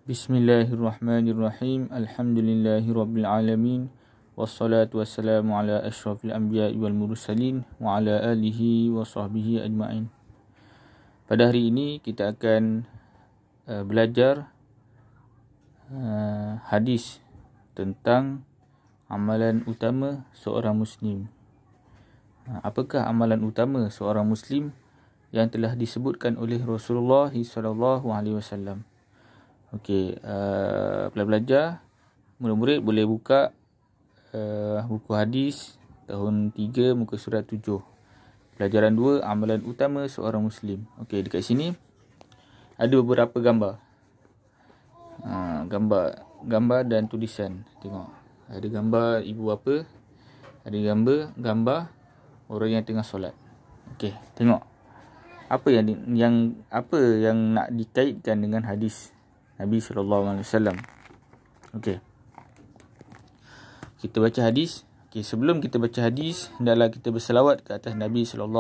Bismillahirrahmanirrahim. Alhamdulillahirrabbilalamin. Wassalatu wassalamu ala ashrafil anbiya'i wal mursalin wa ala alihi wa sahbihi ajma'in. Pada hari ini kita akan belajar hadis tentang amalan utama seorang Muslim. Apakah amalan utama seorang Muslim yang telah disebutkan oleh Rasulullah SAW? Okey, pelajar-pelajar, murid-murid boleh buka buku hadis tahun 3 muka surat 7. Pelajaran 2, amalan utama seorang Muslim. Okey, dekat sini ada beberapa gambar. Gambar dan tulisan. Tengok. Ada gambar ibu bapa, ada gambar orang yang tengah solat. Okey, tengok. Apa yang nak dikaitkan dengan hadis Nabi SAW. Okey. Kita baca hadis. Okey, sebelum kita baca hadis, hendaklah kita berselawat ke atas Nabi SAW.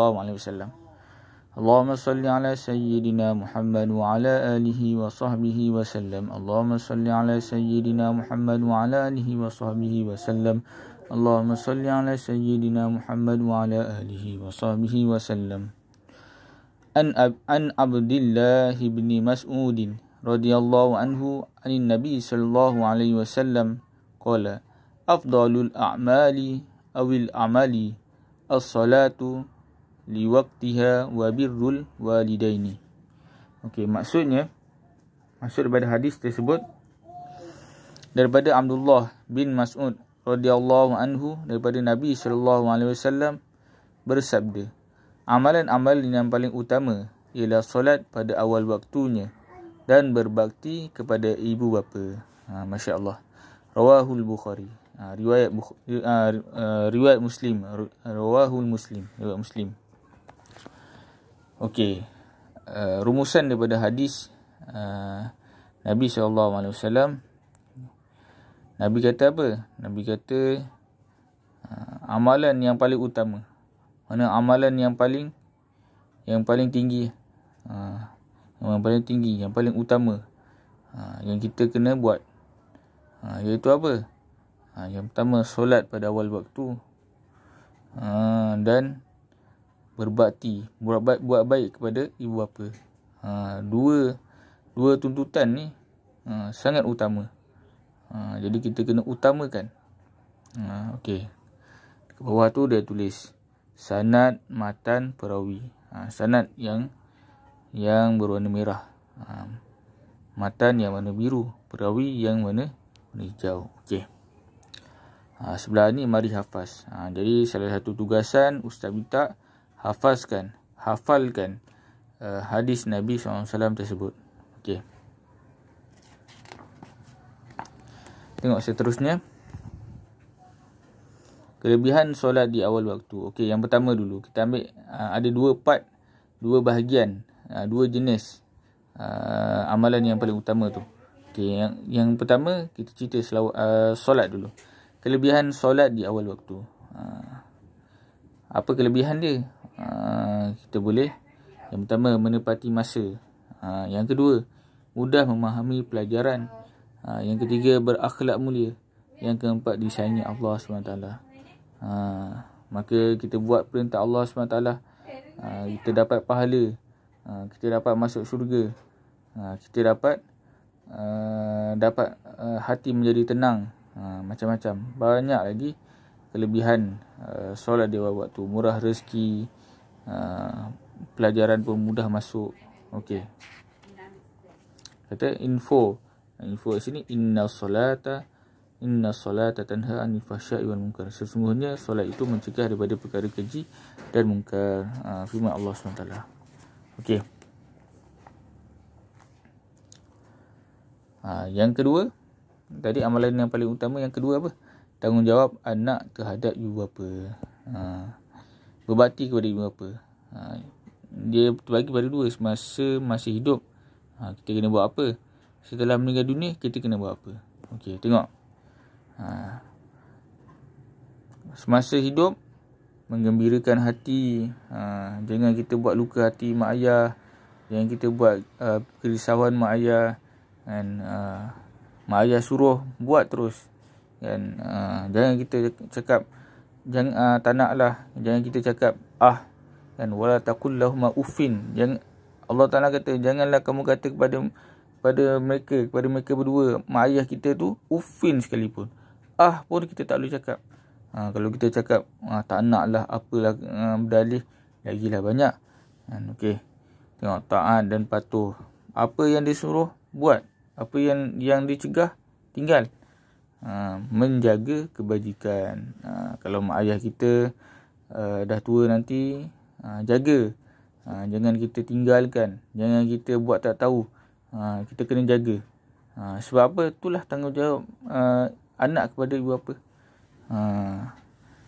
Allahumma salli ala sayyidina Muhammad wa ala alihi wa sahbihi wa sallam. Allahumma salli ala sayyidina Muhammad wa ala alihi wa sahbihi wa sallam. Allahumma salli ala sayyidina Muhammad wa ala alihi wa sahbihi wa sallam. An Abdullah bin Mas'ud radhiyallahu anhu anin Nabi sallallahu alaihi wasallam qala afdalul a'mali awil amali as-salatu liwaqtiha wa birrul walidaini. Okey, maksud daripada hadis tersebut daripada Abdullah bin Mas'ud radhiyallahu anhu daripada Nabi sallallahu alaihi wasallam bersabda, amalan-amalan yang paling utama ialah solat pada awal waktunya dan berbakti kepada ibu bapa. Masya-Allah. Rawahul Bukhari. Riwayat Muslim. Rawahul Muslim. Riwayat Muslim. Okey. Rumusan daripada hadis Nabi SAW. Nabi kata apa? Nabi kata amalan yang paling utama. Mana amalan yang paling tinggi. Yang paling tinggi, yang paling utama yang kita kena buat, iaitu apa? Yang pertama, solat pada awal waktu, dan berbakti, buat baik kepada ibu bapa. Dua tuntutan ni sangat utama. Jadi kita kena utamakan. Okey. Ke bawah tu dia tulis sanad, matan, perawi. Sanad yang berwarna merah, matan yang warna biru, perawi yang warna hijau. Okey. Sebelah ni mari hafaz. Jadi salah satu tugasan ustaz minta hafalkan hadis Nabi SAW tersebut. Okey. Tengok seterusnya. Kelebihan solat di awal waktu. Okey, yang pertama dulu kita ambil ada dua bahagian, dua jenis amalan yang paling utama tu. Okey, yang pertama kita cerita solat dulu. Kelebihan solat di awal waktu. Apa kelebihan dia? Kita boleh, yang pertama, menepati masa. Yang kedua, mudah memahami pelajaran. Yang ketiga, berakhlak mulia. Yang keempat, disayangi Allah SWT. Maka kita buat perintah Allah SWT, kita dapat pahala, kita dapat masuk syurga, kita dapat hati menjadi tenang, macam-macam. Banyak lagi kelebihan solat di awal waktu. Murah rezeki, pelajaran pun mudah masuk. Okey. Kata info kat sini, inna solata tanha anil fahsya'i wal munkar. Sesungguhnya solat itu mencegah daripada perkara keji dan munkar. Firman Allah SWT. Okey. Yang kedua, tadi amalan yang paling utama, yang kedua apa? Tanggungjawab anak terhadap ibu bapa. Berbakti kepada ibu bapa. Dia terbagi pada dua. Semasa masih hidup, kita kena buat apa? Setelah meninggal dunia, kita kena buat apa? Okey, tengok. Semasa hidup, menggembirakan hati. Jangan kita buat luka hati mak ayah. Jangan kita buat kerisauan mak ayah. kan, mak ayah suruh buat terus, kan. Jangan kita cakap jangan, tak nak lah, jangan kita cakap kan, wala taqul lahum uffin. Jangan, Allah Taala kata janganlah kamu kata kepada mereka berdua, mak ayah kita tu, uffin sekalipun. Pun kita tak boleh cakap. Kalau kita cakap tak nak lah, apalah, berdalih lagilah banyak, kan. Okey, tengok taat dan patuh. Apa yang disuruh buat, apa yang dicegah tinggal. Menjaga kebajikan. Kalau mak ayah kita dah tua nanti, jaga. Jangan kita tinggalkan, jangan kita buat tak tahu. Kita kena jaga. Sebab apa? Itulah tanggungjawab anak kepada ibu bapa.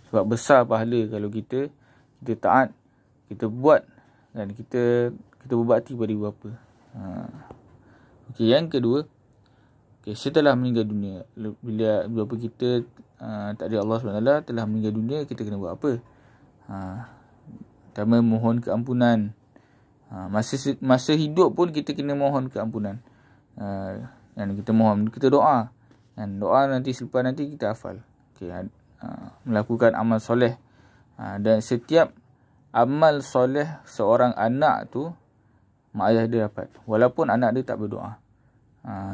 Sebab besar pahala kalau kita taat, kita buat, dan kita berbakti pada ibu bapa. Okey, yang kedua, setelah meninggal dunia, bila ibu bapa kita takdir Allah SWT telah meninggal dunia, kita kena buat apa? Pertama, mohon keampunan. Masa hidup pun kita kena mohon keampunan. Dan kita mohon, kita doa. Dan doa nanti selepas nanti kita hafal. Melakukan amal soleh. Dan setiap amal soleh seorang anak tu, mak ayah dia dapat. Walaupun anak dia tak berdoa.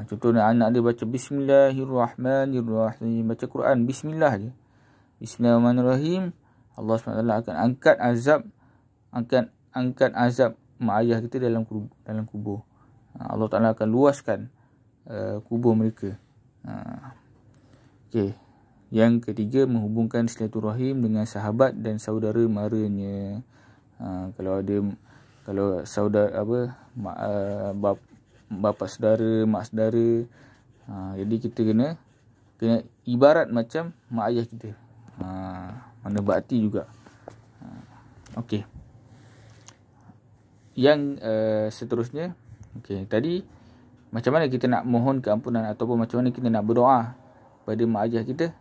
Contohnya anak dia baca Bismillahirrahmanirrahim, baca Quran, Bismillah je. Bismillahirrahmanirrahim. Allah SWT akan angkat azab mak ayah kita dalam kubur. Allah Ta'ala akan luaskan kubur mereka. Okey. Yang ketiga, menghubungkan silaturahim dengan sahabat dan saudara maranya. Kalau saudara bapa saudara, mak saudara, jadi kita kena ibarat macam mak ayah kita. Mana bakti juga. Okey. Yang seterusnya, tadi macam mana kita nak mohon keampunan ataupun macam mana kita nak berdoa pada mak ayah kita.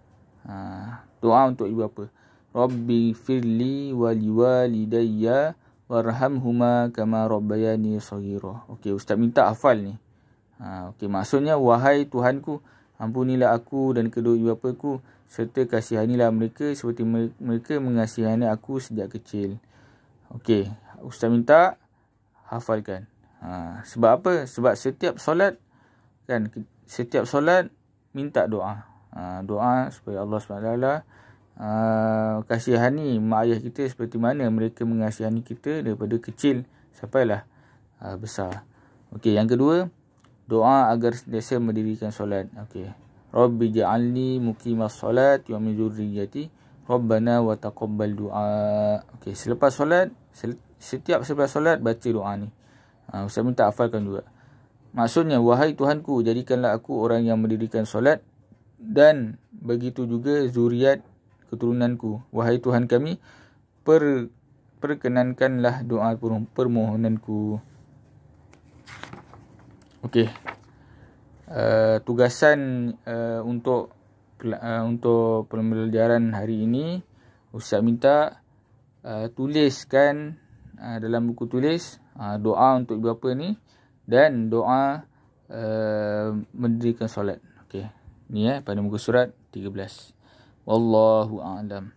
Doa untuk ibu bapa. Rabbi firli waliwalidayya warhamhuma kama rabbayani shaghira. Okey, ustaz minta hafal ni. Maksudnya, wahai Tuhanku, ampunilah aku dan kedua ibu bapaku, serta kasihanilah mereka seperti mereka mengasihani aku sejak kecil. Okey, ustaz minta hafalkan. Sebab apa? Sebab setiap solat, kan, setiap solat minta doa. Doa supaya Allah SWT kasihani mak ayah kita seperti mana mereka mengasihani kita daripada kecil sampailah besar. Okey, yang kedua, doa agar sentiasa mendirikan solat. Okey. Rabbi ja'alni muqimas solat wa min dzurriyyati Rabbana wa taqabbal du'a. Okey, selepas solat, setiap solat baca doa ni. Ustaz minta hafalkan juga. Maksudnya, wahai Tuhanku, jadikanlah aku orang yang mendirikan solat, dan begitu juga zuriat keturunanku. Wahai Tuhan kami, perkenankanlah doa permohonanku. Okey. Tugasan untuk pembelajaran hari ini, Ustaz minta tuliskan dalam buku tulis doa untuk ibu bapa ni dan doa mendirikan solat. Okey. Ni pada muka surat 13. Wallahu a'lam.